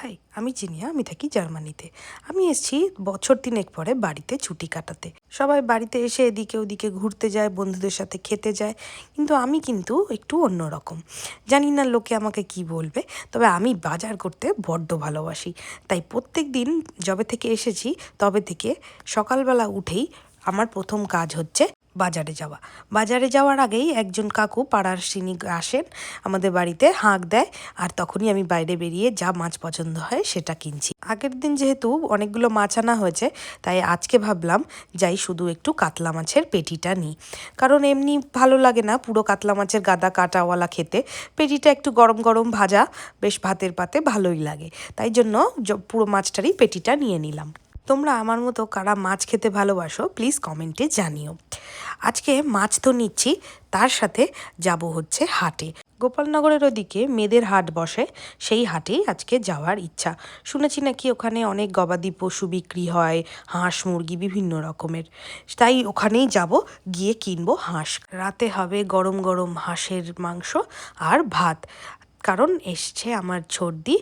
High, আমি জিনিয়া। আমি থাকি জার্মানিতে। আমি এসেছি বছর ৩ পরে বাড়িতে ছুটি কাটাতে। সবাই বাড়িতে এসে এদিকে ওদিকে ঘুরতে যায়, বন্ধুদের সাথে খেতে যায়, কিন্তু আমি কিন্তু একটু অন্যরকম। জানি না লোকে আমাকে কি বলবে, তবে আমি বাজার করতে বড্ড ভালোবাসি। তাই প্রত্যেক দিন যবে থেকে এসেছি তবে থেকে সকালবেলা উঠেই আমার প্রথম কাজ হচ্ছে বাজারে যাওয়া। বাজারে যাওয়ার আগেই একজন কাকু পাড়ার সিনি আসেন আমাদের বাড়িতে, হাঁক দেয়, আর তখনই আমি বাইরে বেরিয়ে যা মাছ পছন্দ হয় সেটা কিনছি। আগের দিন যেহেতু অনেকগুলো মাছ আনা হয়েছে, তাই আজকে ভাবলাম যাই শুধু একটু কাতলা মাছের পেটিটা নিই। কারণ এমনি ভালো লাগে না পুরো কাতলা মাছের গাদা কাটাওয়ালা খেতে, পেটিটা একটু গরম গরম ভাজা বেশ ভাতের পাতে ভালোই লাগে। তাই জন্য পুরো মাছটারই পেটিটা নিয়ে নিলাম। তোমরা আমার মতো কারা মাছ খেতে ভালোবাসো প্লিজ কমেন্টে জানিও। আজকে মাছ তো নিচ্ছি, তার সাথে যাব হচ্ছে হাটে। গোপালনগরের ওদিকে মেয়েদের হাট বসে, সেই হাটেই আজকে যাওয়ার ইচ্ছা। শুনেছি নাকি ওখানে অনেক গবাদি পশু বিক্রি হয়, হাঁস মুরগি বিভিন্ন রকমের। তাই ওখানেই যাব, গিয়ে কিনবো হাঁস। রাতে হবে গরম গরম হাঁসের মাংস আর ভাত। কারণ এসছে আমার ছোটদি,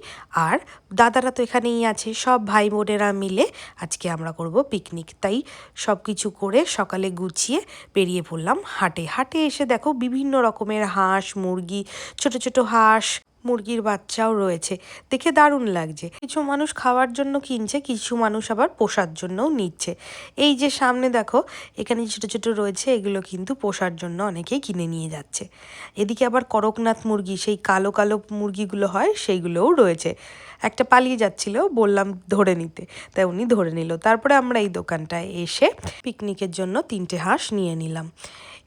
আর দাদারা তো এখানেই আছে। সব ভাই বোনেরা মিলে আজকে আমরা করব পিকনিক। তাই সব কিছু করে সকালে গুছিয়ে বেরিয়ে পড়লাম হাটে। হাটে এসে দেখো বিভিন্ন রকমের হাঁস মুরগি, ছোট ছোট হাঁস মুরগির বাচ্চাও রয়েছে, দেখে দারুণ লাগছে। কিছু মানুষ খাওয়ার জন্য কিনছে, কিছু মানুষ আবার পোষার জন্যও নিচ্ছে। এই যে সামনে দেখো এখানে ছোট ছোট রয়েছে, এগুলো কিন্তু পোষার জন্য অনেকেই কিনে নিয়ে যাচ্ছে। এদিকে আবার করকনাথ মুরগি, সেই কালো কালো মুরগিগুলো হয়, সেইগুলোও রয়েছে। একটা পালিয়ে যাচ্ছিল, বললাম ধরে নিতে, তাই উনি ধরে নিল। তারপরে আমরা এই দোকানটায় এসে পিকনিকের জন্য 3টে হাঁস নিয়ে নিলাম।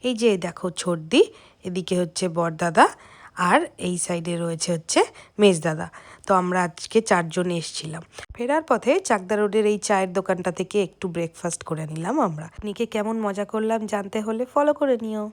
এই যে দেখো ছোটদি, এদিকে হচ্ছে বড়দাদা, আর এই সাইডে রয়েছে হচ্ছে মেজদাদা। তো আমরা আজকে 4জন এসেছিলাম। ফেরার পথে চাকদা রোডের এই চায়ের দোকানটা থেকে একটু ব্রেকফাস্ট করে নিলাম আমরা। পিকনিকে কেমন মজা করলাম জানতে হলে ফলো করে নিও।